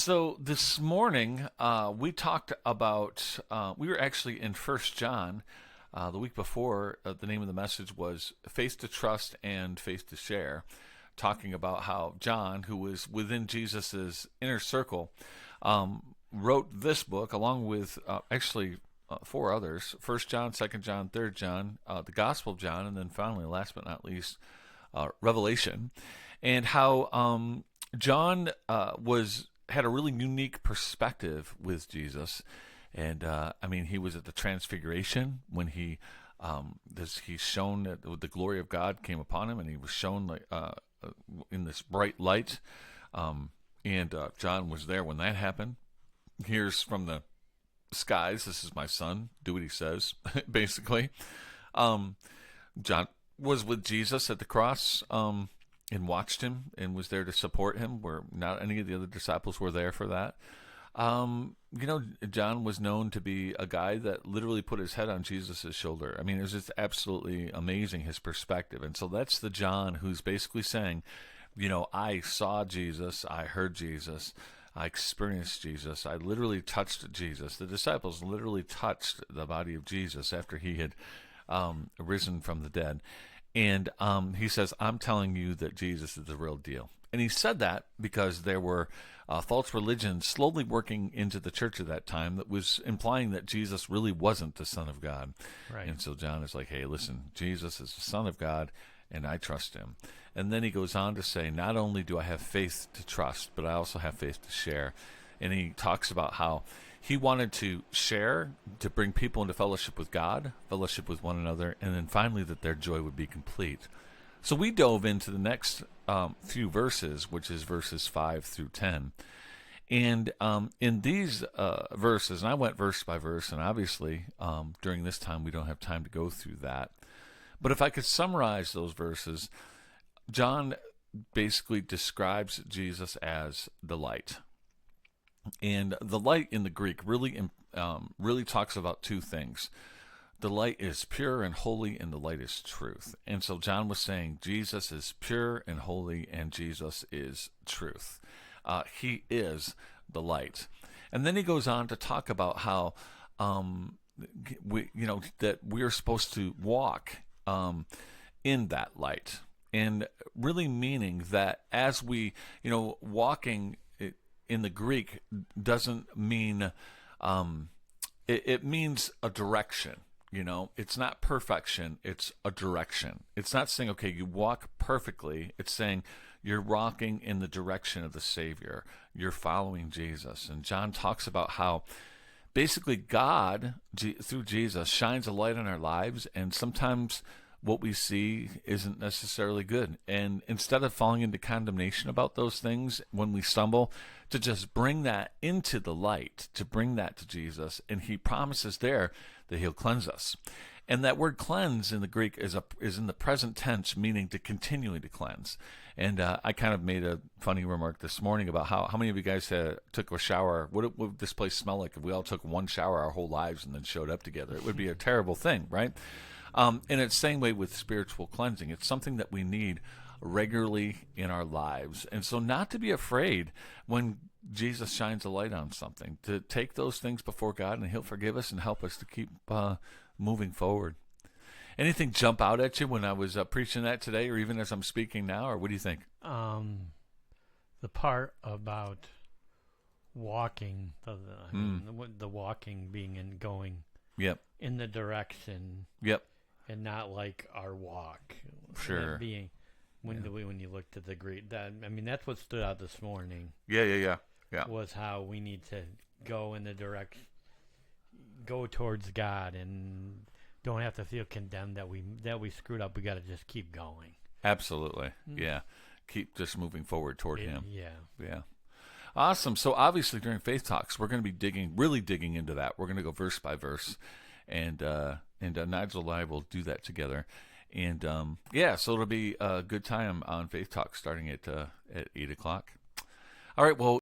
So this morning, we talked about, we were actually in First John. The week before, the name of the message was Faith to Trust and Faith to Share, talking about how John, who was within Jesus's inner circle, wrote this book along with four others: First John, Second John, Third John, the Gospel of John, and then finally, last but not least, Revelation, and how John was had a really unique perspective with Jesus, and he was at the Transfiguration when he's shown that the glory of God came upon him, and he was shown in this bright light, and John was there when that happened. Here's from the skies, "This is my son, do what he says," basically. John was with Jesus at the cross, and watched him and was there to support him, where not any of the other disciples were there for that. John was known to be a guy that literally put his head on Jesus' shoulder. I mean, it was just absolutely amazing, his perspective. And so that's the John who's basically saying, I saw Jesus, I heard Jesus, I experienced Jesus, I literally touched Jesus. The disciples literally touched the body of Jesus after he had risen from the dead. And he says, I'm telling you that Jesus is the real deal. And he said that because there were false religions slowly working into the church at that time that was implying that Jesus really wasn't the Son of God. Right. And so John is like, hey, listen, Jesus is the Son of God, and I trust him. And then he goes on to say, not only do I have faith to trust, but I also have faith to share. And he talks about how he wanted to share, to bring people into fellowship with God, fellowship with one another, and then finally that their joy would be complete. So we dove into the next few verses, which is verses 5 through 10. And in these verses, and I went verse by verse, and obviously during this time we don't have time to go through that. But if I could summarize those verses, John basically describes Jesus as the light. And the light in the Greek really talks about two things. The light is pure and holy, and the light is truth. And so John was saying Jesus is pure and holy, and Jesus is truth. He is the light. And then he goes on to talk about how that we are supposed to walk in that light, and really meaning that as we walking in the Greek doesn't mean it means a direction. It's not perfection, it's a direction. It's not saying, okay, you walk perfectly. It's saying you're walking in the direction of the Savior. You're following Jesus. And John talks about how basically God, through Jesus, shines a light on our lives, and sometimes what we see isn't necessarily good. And instead of falling into condemnation about those things when we stumble, to just bring that into the light, to bring that to Jesus. And he promises there that he'll cleanse us. And that word cleanse in the Greek is in the present tense, meaning to continually to cleanse. And I kind of made a funny remark this morning about how many of you guys took a shower. What would this place smell like if we all took one shower our whole lives and then showed up together? It would be a terrible thing, right? And it's the same way with spiritual cleansing. It's something that we need regularly in our lives. And so not to be afraid when Jesus shines a light on something, to take those things before God, and he'll forgive us and help us to keep moving forward. Anything jump out at you when I was preaching that today, or even as I'm speaking now, or what do you think? The part about walking, the walking being and going Yep. in the direction. Yep. And not like our walk. Sure. Being when you looked at the Greek, that's what stood out this morning. Yeah. Was how we need to go in the direction, go towards God, and don't have to feel condemned that we screwed up. We got to just keep going. Absolutely. Yeah. Keep just moving forward toward him. Yeah. Awesome. So obviously during Faith Talks, we're going to be really digging into that. We're going to go verse by verse, and Nigel and I will do that together. And so it'll be a good time on Faith Talks starting at 8 o'clock. All right. Well,